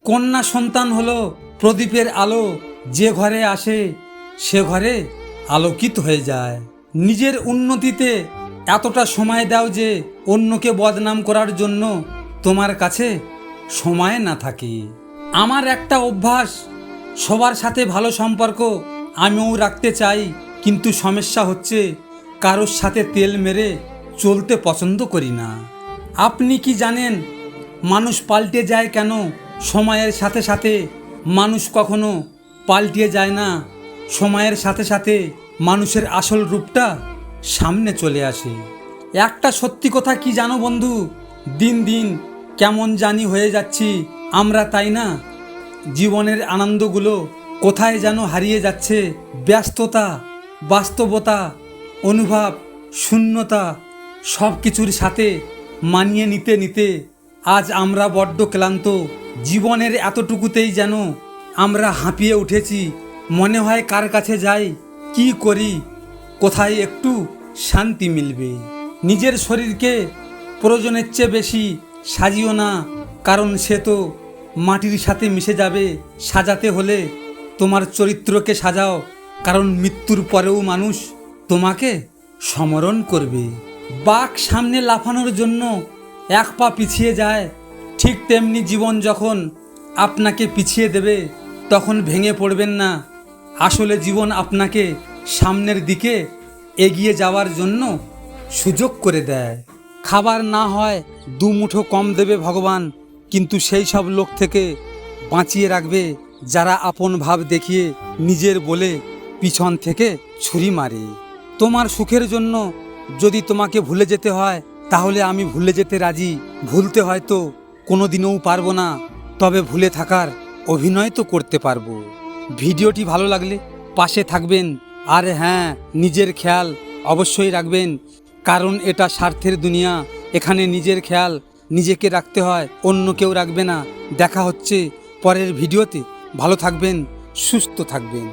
কন্যা সন্তান হলো প্রদীপের আলো, যে ঘরে আসে সে ঘরে আলোকিত হয়ে যায়। নিজের উন্নতিতে এতটা সময় দাও যে অন্যকে বদনাম করার জন্য তোমার কাছে সময় না থাকে। আমার একটা অভ্যাস, সবার সাথে ভালো সম্পর্ক আমিও রাখতে চাই, কিন্তু সমস্যা হচ্ছে কারোর সাথে তেল মেরে চলতে পছন্দ করি না। আপনি কি জানেন মানুষ পাল্টে যায় কেন? সময়ের সাথে সাথে মানুষ কখনো পাল্টে যায় না। সময়ের সাথে সাথে মানুষের আসল রূপটা সামনে চলে আসে। একটা সত্যি কথা কি জানো বন্ধু, দিন দিন কেমন জানি হয়ে যাচ্ছি আমরা, তাই না? জীবনের আনন্দগুলো কোথায় যেন হারিয়ে যাচ্ছে। ব্যস্ততা, বাস্তবতা, অনুভব, শূন্যতা সব কিছুর সাথে মানিয়ে নিতে নিতে আজ আমরা বড্ড ক্লান্ত। জীবনের এতটুকুতেই যেন আমরা হাঁপিয়ে উঠেছি। মনে হয় কার কাছে যাই, কি করি, কোথায় একটু শান্তি মিলবে। নিজের শরীরকে প্রয়োজনের চেয়ে বেশি সাজিও না, কারণ সে তো মাটির সাথে মিশে যাবে। সাজাতে হলে তোমার চরিত্রকে সাজাও, কারণ মৃত্যুর পরেও মানুষ তোমাকে স্মরণ করবে। বাঘ সামনে লাফানোর জন্য এক পা পিছিয়ে যায়, ঠিক তেমনি জীবন যখন আপনাকে পিছিয়ে দেবে তখন ভেঙে পড়বেন না। আসলে জীবন আপনাকে সামনের দিকে এগিয়ে যাওয়ার জন্য সুযোগ করে দেয়। খাবার না হয় দুমুঠো কম দেবে ভগবান, কিন্তু সেই সব লোক থেকে বাঁচিয়ে রাখবে যারা আপন ভাব দেখিয়ে নিজের বলে পিছন থেকে ছুরি মারে। তোমার সুখের জন্য যদি তোমাকে ভুলে যেতে হয় তাহলে আমি ভুলে যেতে রাজি। ভুলতে হয়তো কোনোদিনও পারবো না, তবে ভুলে থাকার অভিনয় তো করতে পারবো। ভিডিওটি ভালো লাগলে পাশে থাকবেন, আর হ্যাঁ, নিজের খেয়াল অবশ্যই রাখবেন, কারণ এটা স্বার্থের দুনিয়া। এখানে নিজের খেয়াল নিজেকে রাখতে হয়, অন্য কেউ রাখবে না। দেখা হচ্ছে পরের ভিডিওতে। ভালো থাকবেন, সুস্থ থাকবেন।